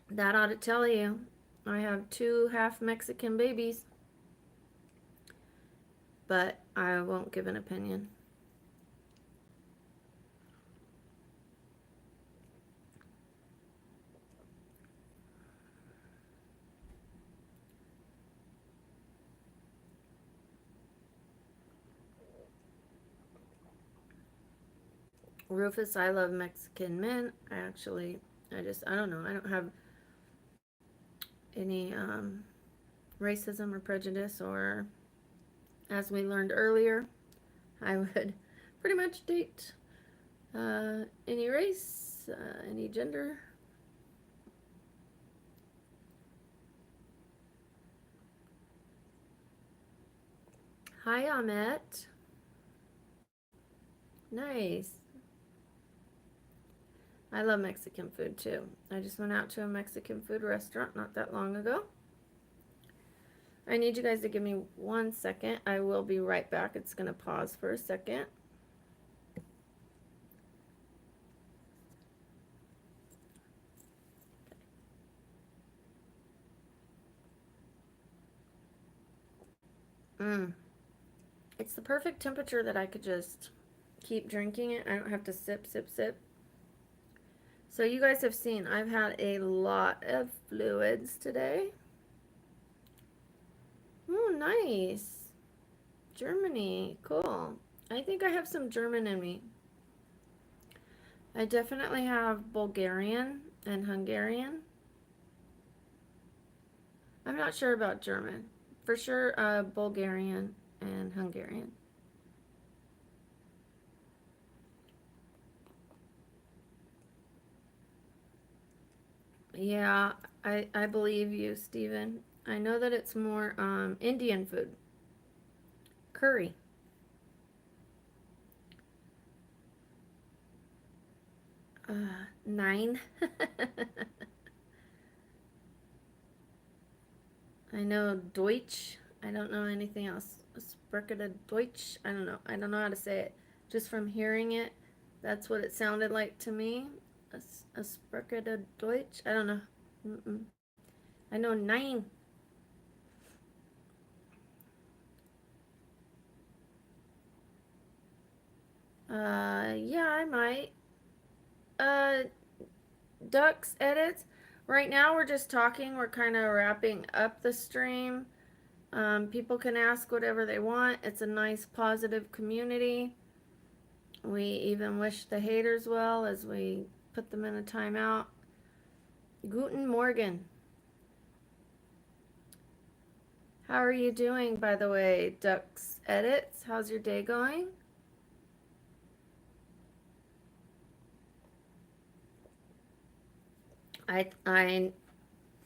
That ought to tell you. I have 2 half Mexican babies, but I won't give an opinion. Rufus, I love Mexican men. I don't know. I don't have any racism or prejudice, or as we learned earlier, I would pretty much date any race, any gender. Hi, Ahmet. Nice. I love Mexican food too. I just went out to a Mexican food restaurant not that long ago. I need you guys to give me 1 second. I will be right back. It's going to pause for a second. It's the perfect temperature that I could just keep drinking it. I don't have to sip, sip, sip. So you guys have seen I've had a lot of fluids today. Oh, nice. Germany. Cool. I think I have some German in me. I definitely have Bulgarian and Hungarian. I'm not sure about German. For sure, Bulgarian and Hungarian. Yeah, I believe you, Stephen. I know that it's more Indian food. Curry. 9. I know Deutsch. I don't know anything else. Spreche Deutsch. I don't know. I don't know how to say it. Just from hearing it, that's what it sounded like to me. A Spreche Deutsch. I don't know. Mm-mm. I know nine. Yeah, I might. Uh, Ducks edits. Right now, we're just talking. We're kind of wrapping up the stream. People can ask whatever they want. It's a nice, positive community. We even wish the haters well as we put them in a timeout. Guten Morgen. How are you doing, by the way, Ducks Edits? How's your day going? I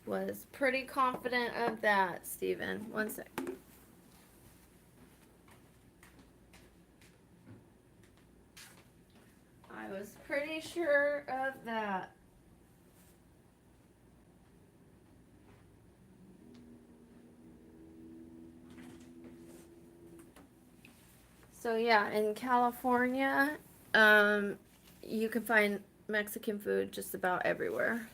was pretty confident of that, Stephen. One sec. I was pretty sure of that. So yeah, in California, um, you can find Mexican food just about everywhere.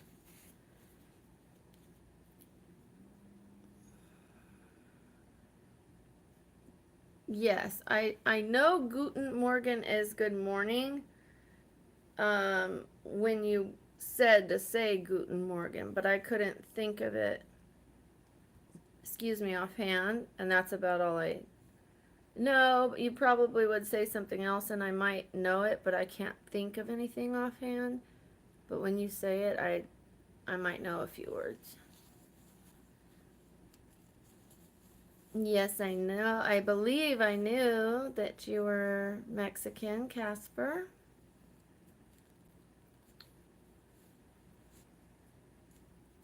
Yes, I know Guten Morgen is good morning. When you said to say Guten Morgen, but I couldn't think of it. Excuse me, offhand, and that's about all I. No, you probably would say something else, and I might know it, but I can't think of anything offhand. But when you say it, I might know a few words. Yes, I know. I believe I knew that you were Mexican, Casper.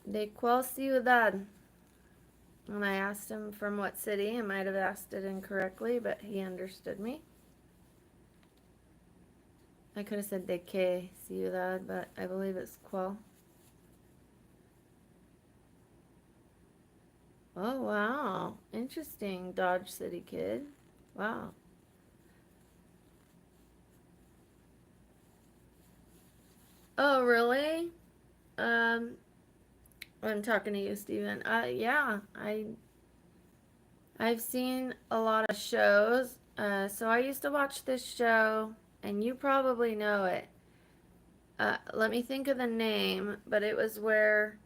¿De cuál ciudad? When I asked him from what city, I might have asked it incorrectly, but he understood me. I could have said de qué ciudad, but I believe it's cuál. Oh, wow. Interesting, Dodge City kid. Wow. Oh, really? Um, I'm talking to you, Steven. Yeah, I've seen a lot of shows. So I used to watch this show, and you probably know it. Let me think of the name, but it was where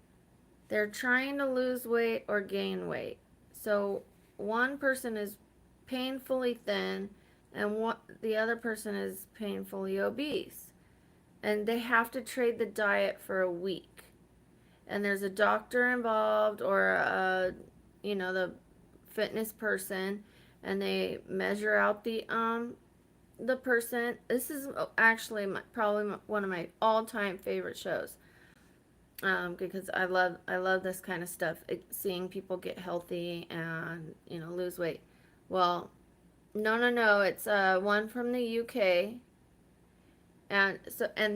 they're trying to lose weight or gain weight. So one person is painfully thin, and the other person is painfully obese, and they have to trade the diet for a week. And there's a doctor involved, or the fitness person, and they measure out the person. This is actually probably one of my all-time favorite shows, because I love this kind of stuff. Seeing people get healthy and lose weight. Well, no, no, no. It's one from the UK, and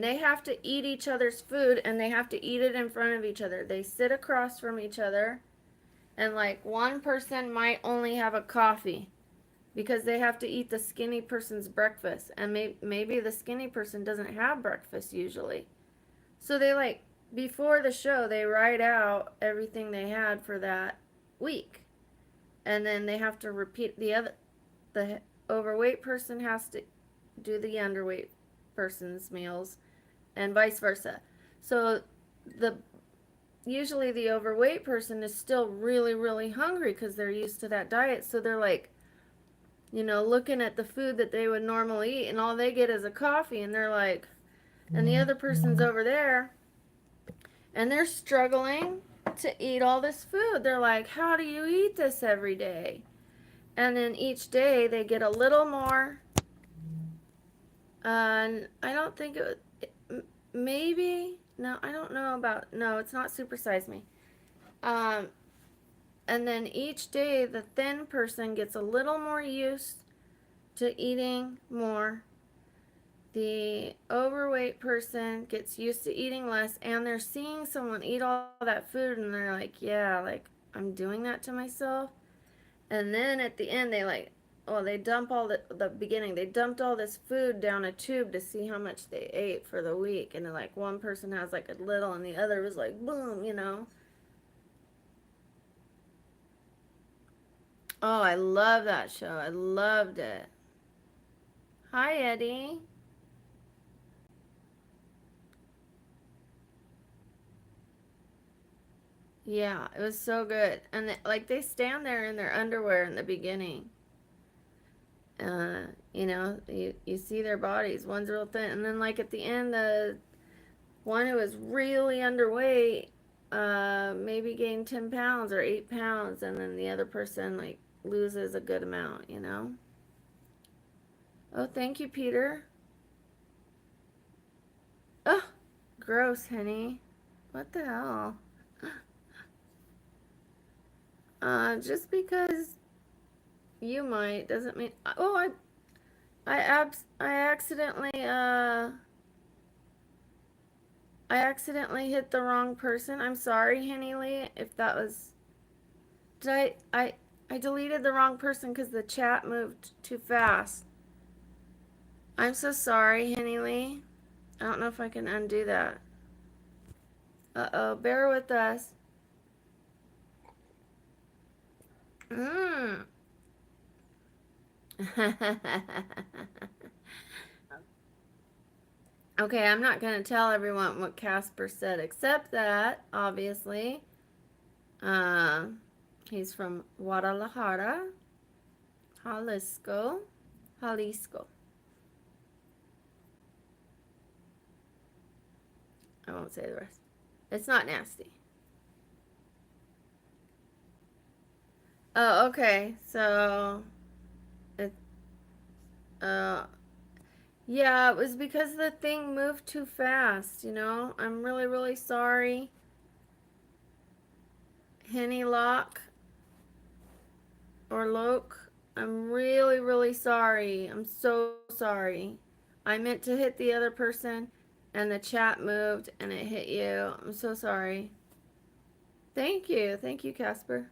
they have to eat each other's food, and they have to eat it in front of each other. They sit across from each other, and like one person might only have a coffee because they have to eat the skinny person's breakfast, and maybe the skinny person doesn't have breakfast usually. So they before the show they write out everything they had for that week, and then they have to repeat the overweight person has to do the underweight person's meals, and vice versa. So the usually the overweight person is still really really hungry because they're used to that diet, so they're looking at the food that they would normally eat, and all they get is a coffee, and they're like, and the other person's over there, and they're struggling to eat all this food. They're like, how do you eat this every day? And then each day they get a little more. And I don't think maybe, no, I don't know about, no, it's not Super Size Me. Um, and then each day the thin person gets a little more used to eating more. The overweight person gets used to eating less, and they're seeing someone eat all that food, and they're like, yeah, like I'm doing that to myself. And then at the end, they like, well, they dump all the beginning. They dumped all this food down a tube to see how much they ate for the week, and then, like one person has like a little, and the other was like boom, you know. Oh, I love that show. I loved it. Hi, Eddie. Yeah, it was so good. And like they stand there in their underwear in the beginning. You know, you see their bodies. One's real thin, and then like at the end, the one who was really underweight, maybe gained 10 pounds or 8 pounds, and then the other person like loses a good amount. You know. Oh, thank you, Peter. Oh, gross, honey. What the hell? Just because you might doesn't mean. Oh, I accidentally hit the wrong person. I'm sorry, Henny Lee, if that was. Did I deleted the wrong person because the chat moved too fast. I'm so sorry, Henny Lee. I don't know if I can undo that. Uh-oh, bear with us. Mmm. Okay, I'm not going to tell everyone what Casper said, except that, obviously, uh, he's from Guadalajara, Jalisco. Jalisco. I won't say the rest. It's not nasty. Oh, okay. So, it, uh, yeah, it was because the thing moved too fast, you know? I'm really, really sorry. Henny Lock or Loke. I'm really, really sorry. I'm so sorry. I meant to hit the other person and the chat moved and it hit you. I'm so sorry. Thank you. Thank you, Casper.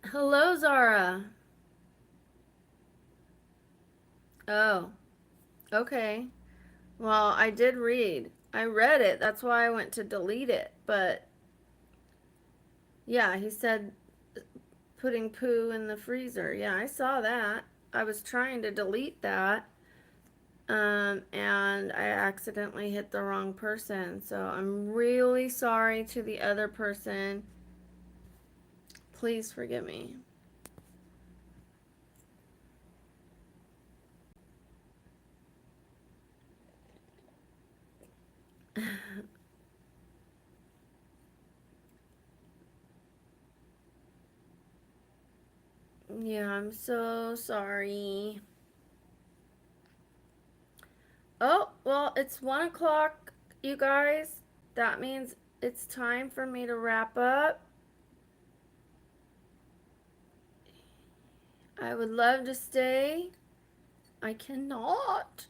Hello, Zara. Oh, okay. Well, I did read. I read it. That's why I went to delete it. But yeah, he said putting poo in the freezer. Yeah, I saw that. I was trying to delete that. And I accidentally hit the wrong person. So I'm really sorry to the other person. Please forgive me. Yeah, I'm so sorry. Oh, well, it's 1 o'clock, you guys. That means it's time for me to wrap up. I would love to stay. I cannot.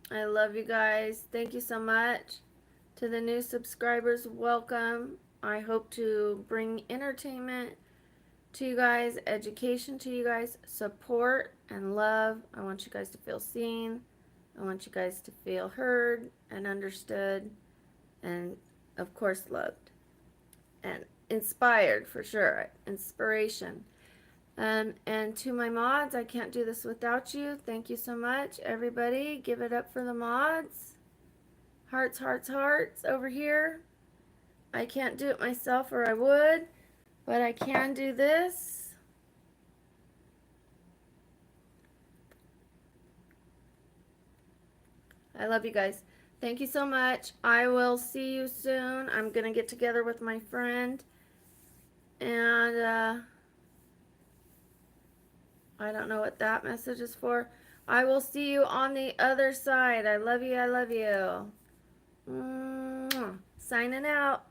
I love you guys. Thank you so much. To the new subscribers, welcome. I hope to bring entertainment to you guys, education to you guys, support and love. I want you guys to feel seen. I want you guys to feel heard and understood and, of course, loved and inspired for sure. Inspiration. And to my mods, I can't do this without you. Thank you so much, everybody. Give it up for the mods. Hearts, hearts, hearts over here. I can't do it myself, or I would, but I can do this. I love you guys. Thank you so much. I will see you soon. I'm going to get together with my friend. And I don't know what that message is for. I will see you on the other side. I love you. I love you. Signing out.